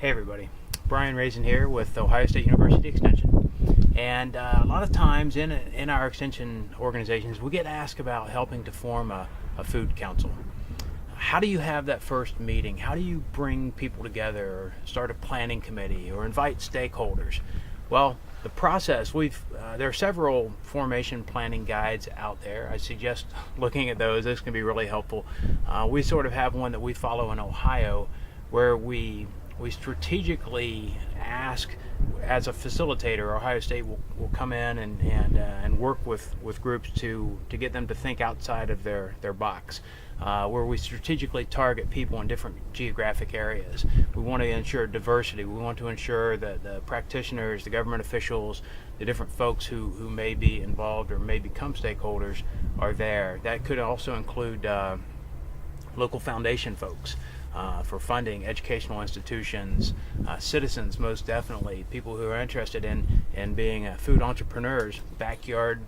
Hey everybody, Brian Raisin here with Ohio State University Extension. And a lot of times in our extension organizations we get asked about helping to form a food council. How do you have that first meeting? How do you bring people together or start a planning committee or invite stakeholders? Well, the process, there are several formation planning guides out there. I suggest looking at those. This can be really helpful. We sort of have one that we follow in Ohio where we strategically ask, as a facilitator, Ohio State will come in and work with groups to get them to think outside of their box, where we strategically target people in different geographic areas. We want to ensure diversity. We want to ensure that the practitioners, the government officials, the different folks who may be involved or may become stakeholders are there. That could also include local foundation folks, for funding, educational institutions, citizens, most definitely, people who are interested in being food entrepreneurs, backyard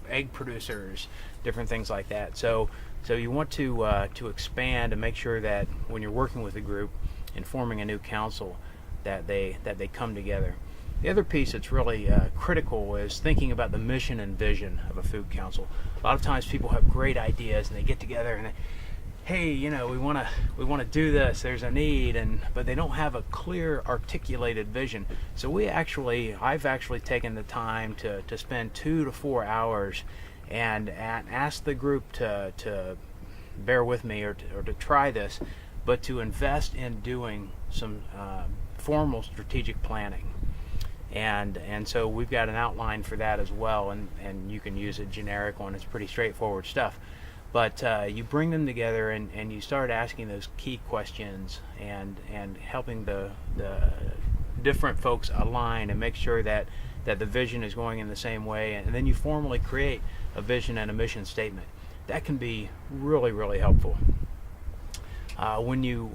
egg producers, different things like that. So you want to expand and make sure that when you're working with a group and forming a new council, that they come together. The other piece that's really critical is thinking about the mission and vision of a food council. A lot of times people have great ideas and they get together and hey, we want to do this, there's a need, but they don't have a clear articulated vision. So I've actually taken the time to spend 2 to 4 hours and ask the group to bear with me or to try this, but to invest in doing some formal strategic planning. And so we've got an outline for that as well, and you can use a generic one. It's pretty straightforward stuff. But you bring them together and you start asking those key questions and helping the different folks align and make sure that the vision is going in the same way, and then you formally create a vision and a mission statement. That can be really, really helpful. When you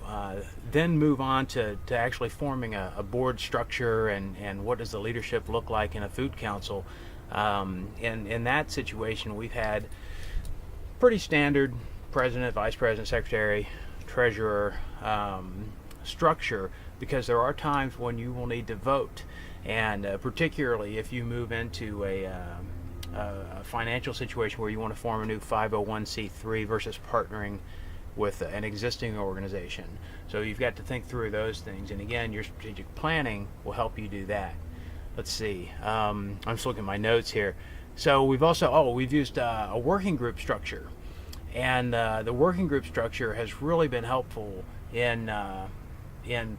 then move on to actually forming a board structure and what does the leadership look like in a food council, in that situation we've had pretty standard president, vice president, secretary, treasurer structure, because there are times when you will need to vote, and particularly if you move into a financial situation where you want to form a new 501c3 versus partnering with an existing organization. So you've got to think through those things, and again, your strategic planning will help you do that. Let's see, I'm just looking at my notes here. So we've used a working group structure, and the working group structure has really been helpful in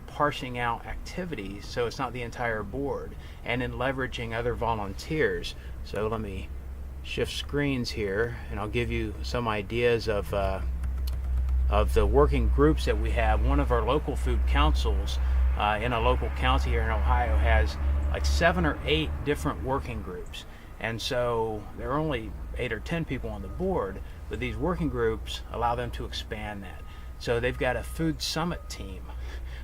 parsing out activities, so it's not the entire board, and in leveraging other volunteers. So let me shift screens here, and I'll give you some ideas of the working groups that we have. One of our local food councils in a local county here in Ohio has like 7 or 8 different working groups. And so there are only 8 or 10 people on the board, but these working groups allow them to expand that. So they've got a food summit team,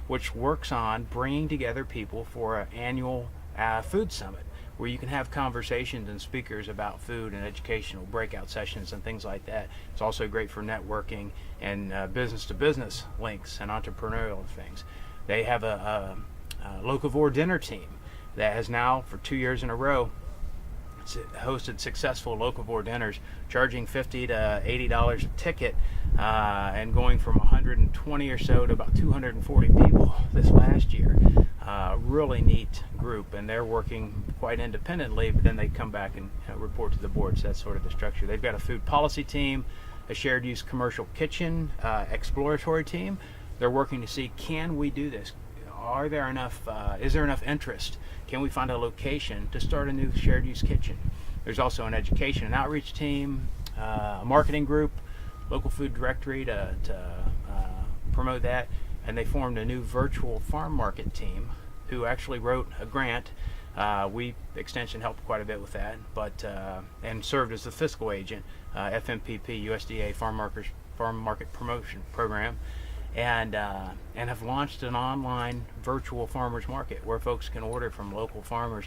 which works on bringing together people for an annual food summit, where you can have conversations and speakers about food and educational breakout sessions and things like that. It's also great for networking and business-to-business links and entrepreneurial things. They have a locavore dinner team that has now, for 2 years in a row, hosted successful locavore dinners, charging $50 to $80 a ticket, and going from 120 or so to about 240 people this last year. Really neat group, and they're working quite independently, but then they come back and report to the board. So that's sort of the structure. They've got a food policy team, a shared use commercial kitchen exploratory team. They're working to see, can we do this? Is there enough interest? Can we find a location to start a new shared use kitchen? There's also an education and outreach team, a marketing group, local food directory to promote that, and they formed a new virtual farm market team who actually wrote a grant. Extension helped quite a bit with that, and served as the fiscal agent, FMPP, USDA Farm Market Promotion Program. And have launched an online virtual farmers market where folks can order from local farmers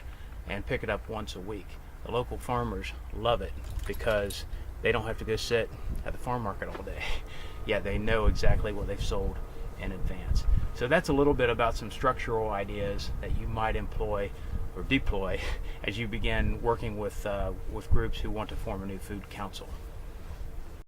and pick it up once a week. The local farmers love it because they don't have to go sit at the farm market all day. Yet they know exactly what they've sold in advance. So that's a little bit about some structural ideas that you might employ or deploy as you begin working with groups who want to form a new food council.